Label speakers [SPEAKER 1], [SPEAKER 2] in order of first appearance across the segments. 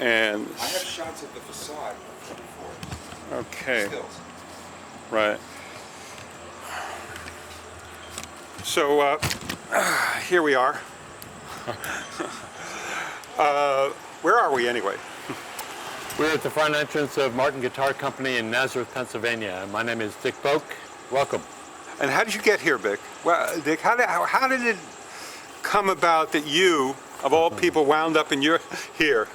[SPEAKER 1] And
[SPEAKER 2] I have shots of the facade before.
[SPEAKER 1] okay,
[SPEAKER 2] Stills.
[SPEAKER 1] right. So here we are. Where are we anyway?
[SPEAKER 3] We're at the front entrance of Martin Guitar Company in Nazareth, Pennsylvania. My name is Dick Boak. Welcome.
[SPEAKER 1] And how did you get here, Dick? Well, Dick, how did it come about that you, of all people, wound up here?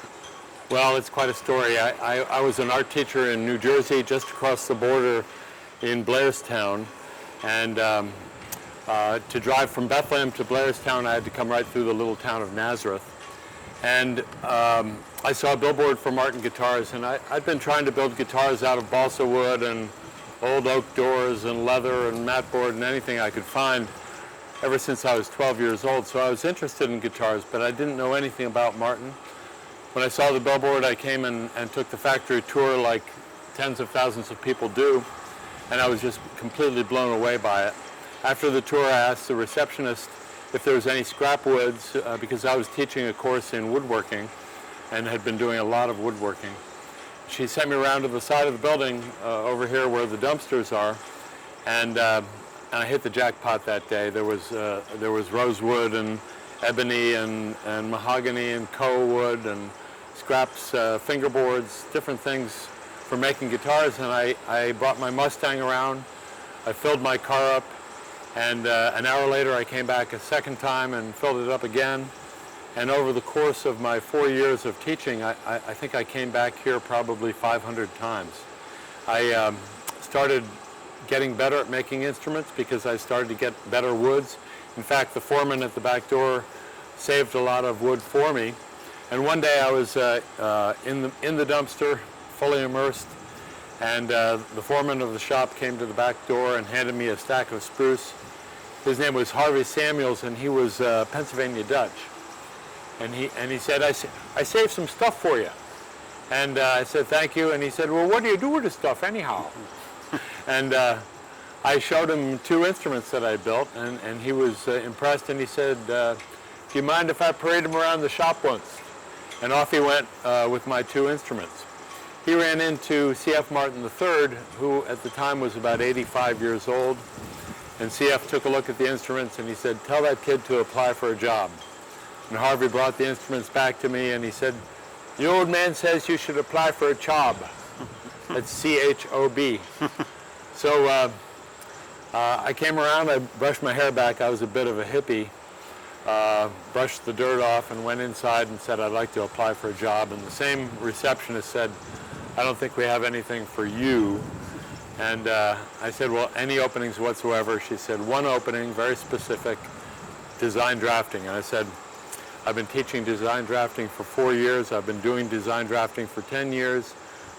[SPEAKER 3] Well, it's quite a story. I was an art teacher in New Jersey, just across the border in Blairstown. And to drive from Bethlehem to Blairstown, I had to come right through the little town of Nazareth. And I saw a billboard for Martin Guitars, and I'd been trying to build guitars out of balsa wood and old oak doors and leather and mat board and anything I could find ever since I was 12 years old. So I was interested in guitars, but I didn't know anything about Martin. When I saw the billboard, I came and took the factory tour like tens of thousands of people do, and I was just completely blown away by it. After the tour, I asked the receptionist if there was any scrap woods, because I was teaching a course in woodworking and had been doing a lot of woodworking. She sent me around to the side of the building over here where the dumpsters are, and I hit the jackpot that day. There was rosewood and ebony and mahogany and koa wood and scraps, fingerboards, different things for making guitars. And I brought my Mustang around. I filled my car up, and an hour later I came back a second time and filled it up again. And over the course of my 4 years of teaching, I think I came back here probably 500 times. I started getting better at making instruments because I started to get better woods. In fact, the foreman at the back door saved a lot of wood for me. And one day I was in the dumpster, fully immersed, and the foreman of the shop came to the back door and handed me a stack of spruce. His name was Harvey Samuels, and he was Pennsylvania Dutch. And he said, I saved some stuff for you. And I said, thank you. And he said, well, what do you do with the stuff anyhow? And I showed him two instruments that I built, and he was impressed, and he said, do you mind if I parade him around the shop once? And off he went with my two instruments. He ran into C.F. Martin III, who at the time was about 85 years old. And C.F. took a look at the instruments, and he said, tell that kid to apply for a job. And Harvey brought the instruments back to me, and he said, the old man says you should apply for a job. That's C-H-O-B. So I came around, I brushed my hair back. I was a bit of a hippie. Brushed the dirt off and went inside and said, I'd like to apply for a job. And the same receptionist said, I don't think we have anything for you. And I said, well, any openings whatsoever? She said, one opening, very specific, design drafting. And I said, I've been teaching design drafting for 4 years. I've been doing design drafting for 10 years.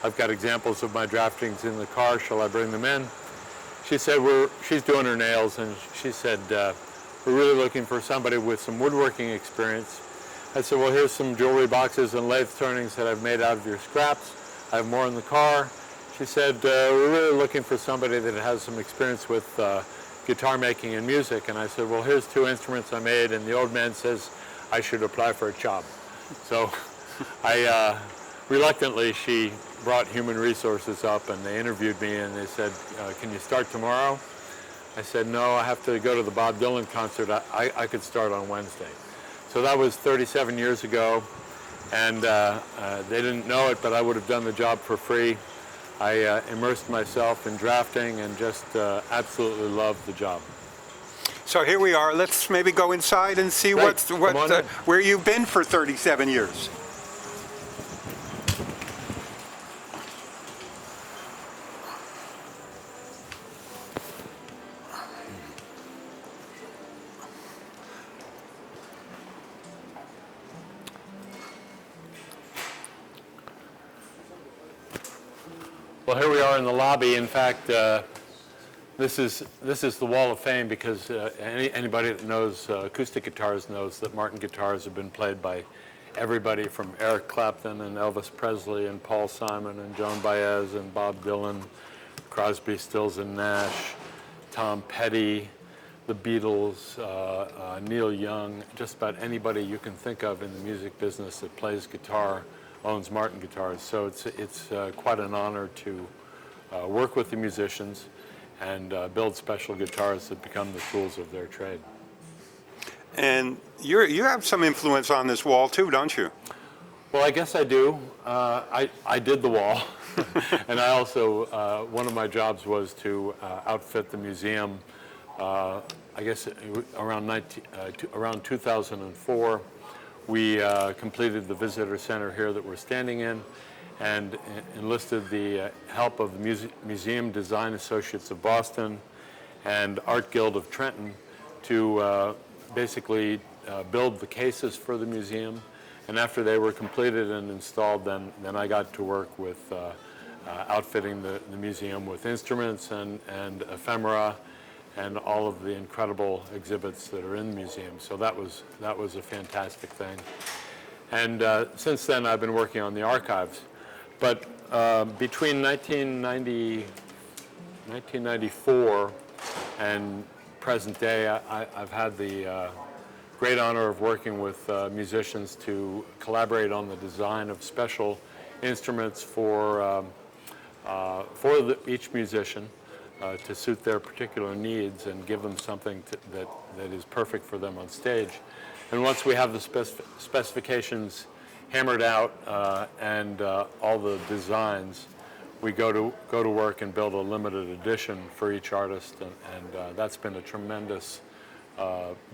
[SPEAKER 3] I've got examples of my draftings in the car. Shall I bring them in? She said, she's doing her nails, and she said, we're really looking for somebody with some woodworking experience. I said, well, here's some jewelry boxes and lathe turnings that I've made out of your scraps. I have more in the car. She said, we're really looking for somebody that has some experience with guitar making and music. And I said, well, here's two instruments I made, and the old man says I should apply for a job. So reluctantly, she brought human resources up, and they interviewed me, and they said, can you start tomorrow? I said, no, I have to go to the Bob Dylan concert. I could start on Wednesday. So that was 37 years ago, and they didn't know it, but I would have done the job for free. I immersed myself in drafting and just absolutely loved the job.
[SPEAKER 1] So here we are. Let's maybe go inside and see
[SPEAKER 3] Right.
[SPEAKER 1] where you've been for 37 years.
[SPEAKER 3] Well, here we are in the lobby. In fact, this is the Wall of Fame because anybody that knows acoustic guitars knows that Martin guitars have been played by everybody from Eric Clapton and Elvis Presley and Paul Simon and Joan Baez and Bob Dylan, Crosby, Stills and Nash, Tom Petty, the Beatles, Neil Young, just about anybody you can think of in the music business that plays guitar owns Martin Guitars. So it's quite an honor to work with the musicians and build special guitars that become the tools of their trade.
[SPEAKER 1] And you have some influence on this wall too, don't you?
[SPEAKER 3] Well, I guess I do. I did the wall, and I also, one of my jobs was to outfit the museum. I guess around 2004, we completed the visitor center here that we're standing in, and enlisted the help of the Museum Design Associates of Boston and Art Guild of Trenton to basically build the cases for the museum. And after they were completed and installed, then I got to work with outfitting the museum with instruments and ephemera and all of the incredible exhibits that are in the museum. So that was a fantastic thing. And since then, I've been working on the archives. But between 1994 and present day, I've had the great honor of working with musicians to collaborate on the design of special instruments for each musician to suit their particular needs and give them something that is perfect for them on stage. And once we have the specifications hammered out and all the designs, we go to work and build a limited edition for each artist, and that's been a tremendous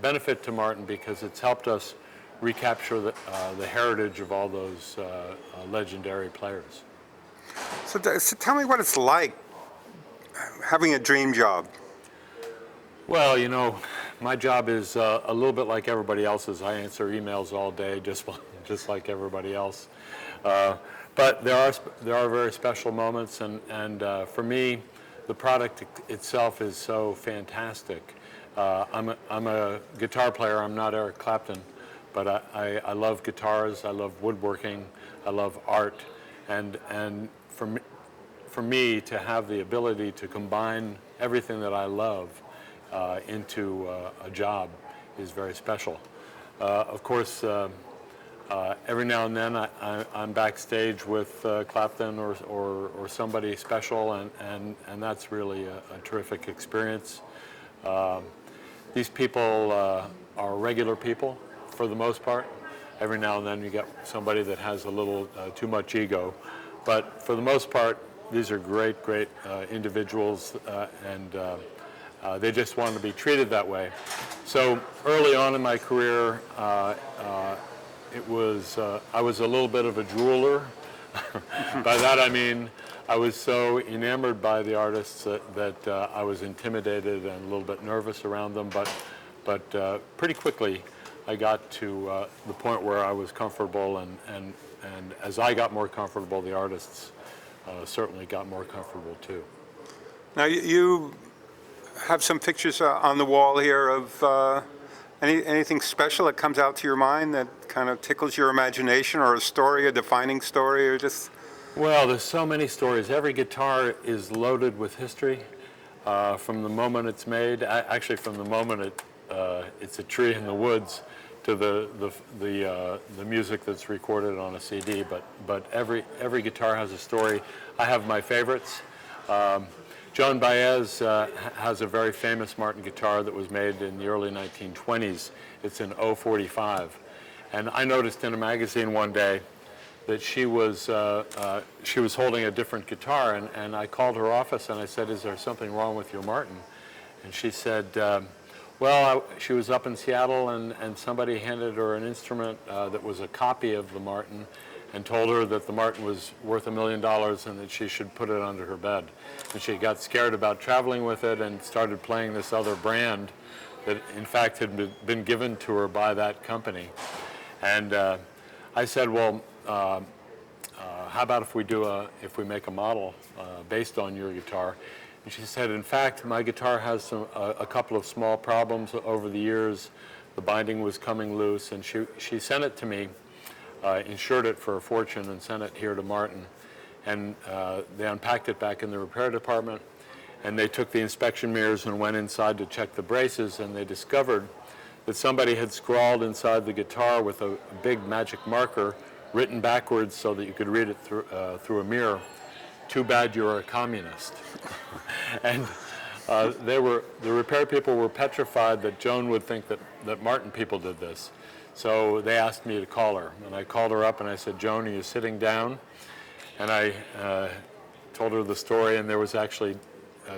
[SPEAKER 3] benefit to Martin because it's helped us recapture the heritage of all those legendary players.
[SPEAKER 1] So tell me what it's like having a dream job.
[SPEAKER 3] Well, you know, my job is a little bit like everybody else's. I answer emails all day, just like everybody else. But there are very special moments, and for me, the product itself is so fantastic. I'm a guitar player. I'm not Eric Clapton, but I love guitars. I love woodworking. I love art, and for me to have the ability to combine everything that I love into a job is very special. Of course, every now and then I'm backstage with Clapton or somebody special, and that's really a terrific experience. These people are regular people for the most part. Every now and then you get somebody that has a little too much ego, but for the most part, these are great individuals, and they just want to be treated that way. So early on in my career, I was a little bit of a drooler. By that I mean I was so enamored by the artists that I was intimidated and a little bit nervous around them. But pretty quickly I got to the point where I was comfortable, and as I got more comfortable, the artists certainly got more comfortable too.
[SPEAKER 1] Now you have some pictures on the wall here of anything special that comes out to your mind that kind of tickles your imagination, or a story, a defining story, or just...
[SPEAKER 3] Well, there's so many stories. Every guitar is loaded with history from the moment it's made. Actually, from the moment it's a tree in the woods to the music that's recorded on a CD. But every guitar has a story. I have my favorites. Joan Baez has a very famous Martin guitar that was made in the early 1920s. It's an 045. And I noticed in a magazine one day that she was holding a different guitar, and I called her office and I said, "Is there something wrong with your Martin?" And she said, well, she was up in Seattle and somebody handed her an instrument that was a copy of the Martin and told her that the Martin was worth $1 million and that she should put it under her bed. And she got scared about traveling with it and started playing this other brand that in fact had been given to her by that company. And I said, well, how about if we make a model based on your guitar? And she said, in fact, my guitar has a couple of small problems over the years. The binding was coming loose, and she sent it to me, insured it for a fortune, and sent it here to Martin. And they unpacked it back in the repair department, and they took the inspection mirrors and went inside to check the braces, and they discovered that somebody had scrawled inside the guitar with a big magic marker, written backwards so that you could read it through a mirror. Too bad you're a communist. And the repair people were petrified that Joan would think that Martin people did this. So they asked me to call her. And I called her up and I said, Joan, are you sitting down? And I told her the story, and there was actually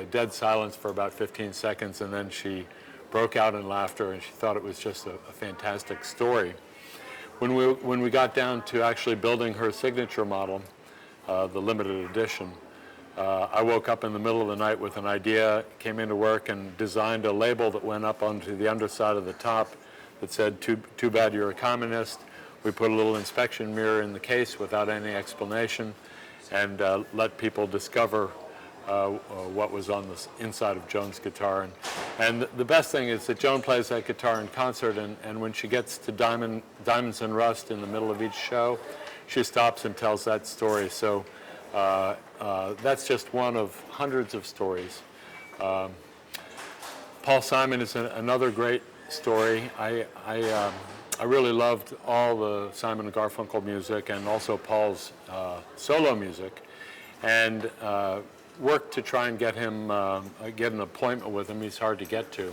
[SPEAKER 3] dead silence for about 15 seconds, and then she broke out in laughter, and she thought it was just a fantastic story. When we got down to actually building her signature model, the limited edition, I woke up in the middle of the night with an idea, came into work and designed a label that went up onto the underside of the top that said, too bad you're a communist. We put a little inspection mirror in the case without any explanation, and let people discover what was on the inside of Joan's guitar. And the best thing is that Joan plays that guitar in concert, and when she gets to Diamonds and Rust in the middle of each show, she stops and tells that story. So that's just one of hundreds of stories. Paul Simon is another great story. I really loved all the Simon and Garfunkel music and also Paul's solo music, and worked to try and get him get an appointment with him. He's hard to get to.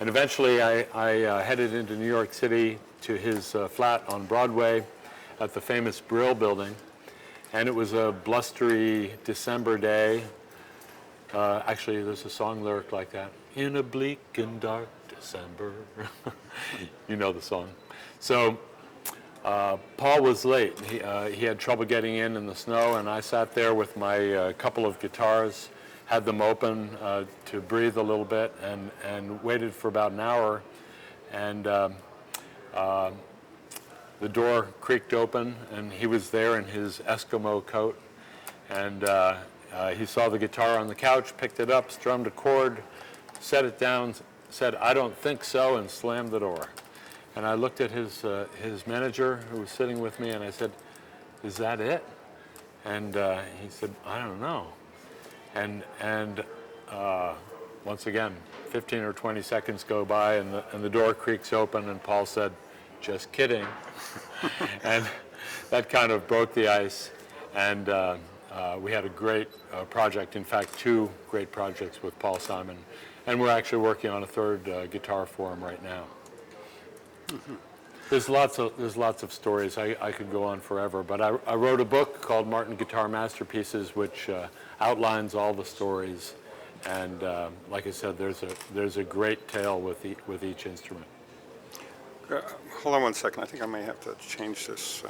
[SPEAKER 3] And eventually I headed into New York City to his flat on Broadway at the famous Brill Building, and it was a blustery December day. Actually, there's a song lyric like that. In a bleak and dark December. You know the song. So Paul was late. He had trouble getting in the snow, and I sat there with my couple of guitars, had them open to breathe a little bit, and waited for about an hour. And the door creaked open, and he was there in his Eskimo coat. And he saw the guitar on the couch, picked it up, strummed a chord, set it down, said, "I don't think so," and slammed the door. And I looked at his manager who was sitting with me, and I said, "Is that it?" And he said, "I don't know." And once again, 15 or 20 seconds go by, and the door creaks open, and Paul said, "Just kidding." And that kind of broke the ice, and we had a great project, in fact, 2 great projects with Paul Simon, and we're actually working on a 3rd guitar for him right now. Mm-hmm. There's lots of stories. I could go on forever, but I wrote a book called Martin Guitar Masterpieces, which outlines all the stories, and like I said, there's a great tale with each instrument.
[SPEAKER 1] Hold on one second. I think I may have to change this.